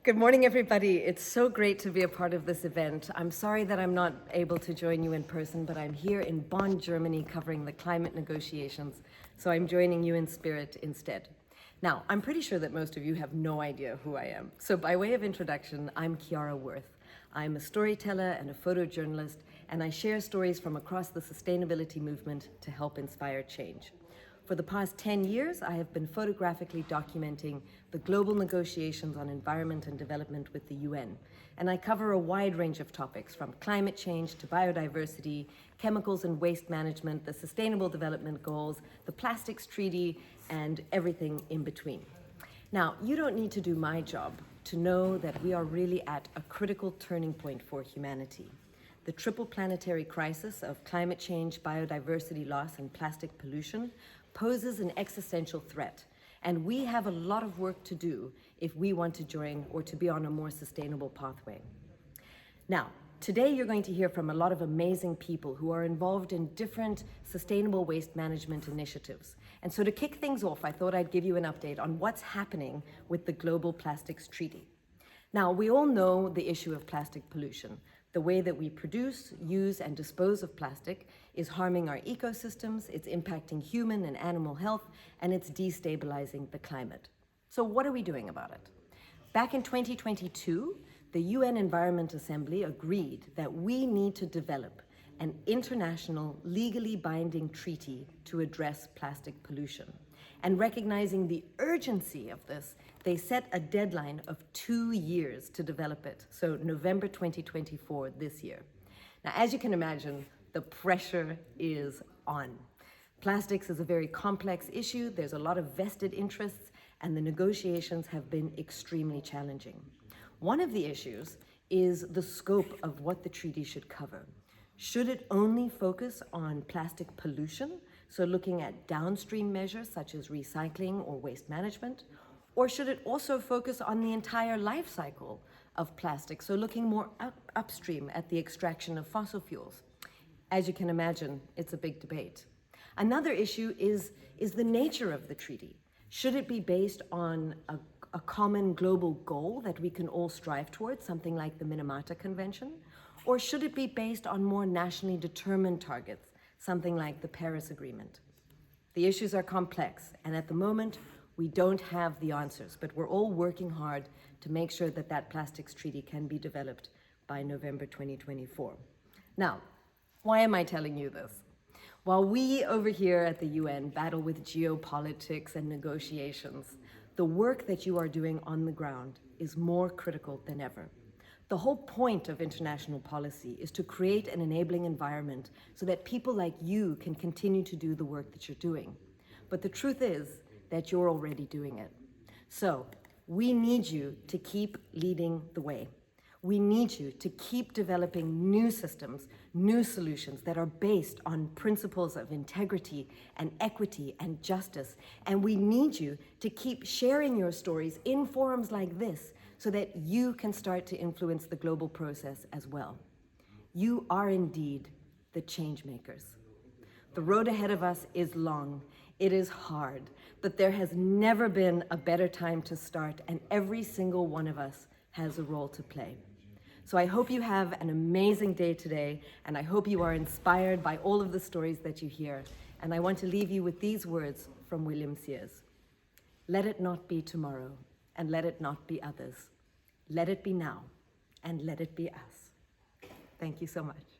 Good morning, everybody. It's so great to be a part of this event. I'm sorry that I'm not able to join you in person, but I'm here in Bonn, Germany, covering the climate negotiations, so I'm joining you in spirit instead. Now, I'm pretty sure that most of you have no idea who I am. So by way of introduction, I'm Kiara. I'm a storyteller and a photojournalist, and I share stories from across the sustainability movement to help inspire change. For the past 10 years, I have been photographically documenting the global negotiations on environment and development with the UN. And I cover a wide range of topics, from climate change to biodiversity, chemicals and waste management, the Sustainable Development Goals, the Plastics Treaty, and everything in between. Now, you don't need to do my job to know that we are really at a critical turning point for humanity. The triple planetary crisis of climate change, biodiversity loss, and plastic pollution poses an existential threat, and we have a lot of work to do if we want to join or to be on a more sustainable pathway. Now, today you're going to hear from a lot of amazing people who are involved in different sustainable waste management initiatives. And so to kick things off, I thought I'd give you an update on what's happening with the Global Plastics Treaty. Now, we all know the issue of plastic pollution. The way that we produce, use, and dispose of plastic is harming our ecosystems, it's impacting human and animal health, and it's destabilizing the climate. So what are we doing about it? Back in 2022, the UN Environment Assembly agreed that we need to develop an international, legally binding treaty to address plastic pollution. And recognizing the urgency of this, they set a deadline of 2 years to develop it, so November 2024 this year. Now, as you can imagine, the pressure is on. Plastics is a very complex issue, there's a lot of vested interests, and the negotiations have been extremely challenging. One of the issues is the scope of what the treaty should cover. Should it only focus on plastic pollution, so looking at downstream measures such as recycling or waste management? Or should it also focus on the entire life cycle of plastic, so looking more upstream at the extraction of fossil fuels? As you can imagine, it's a big debate. Another issue is the nature of the treaty. Should it be based on a common global goal that we can all strive towards, something like the Minamata Convention? Or should it be based on more nationally determined targets, something like the Paris Agreement? The issues are complex, and at the moment, we don't have the answers, but we're all working hard to make sure that that plastics treaty can be developed by November 2024. Now, why am I telling you this? While we over here at the UN battle with geopolitics and negotiations, the work that you are doing on the ground is more critical than ever. The whole point of international policy is to create an enabling environment so that people like you can continue to do the work that you're doing. But the truth is that you're already doing it. So we need you to keep leading the way. We need you to keep developing new systems, new solutions that are based on principles of integrity and equity and justice. And we need you to keep sharing your stories in forums like this so that you can start to influence the global process as well. You are indeed the change makers. The road ahead of us is long, it is hard, but there has never been a better time to start, and every single one of us has a role to play. So I hope you have an amazing day today, and I hope you are inspired by all of the stories that you hear. And I want to leave you with these words from William Sears. Let it not be tomorrow, and let it not be others. Let it be now, and let it be us. Thank you so much.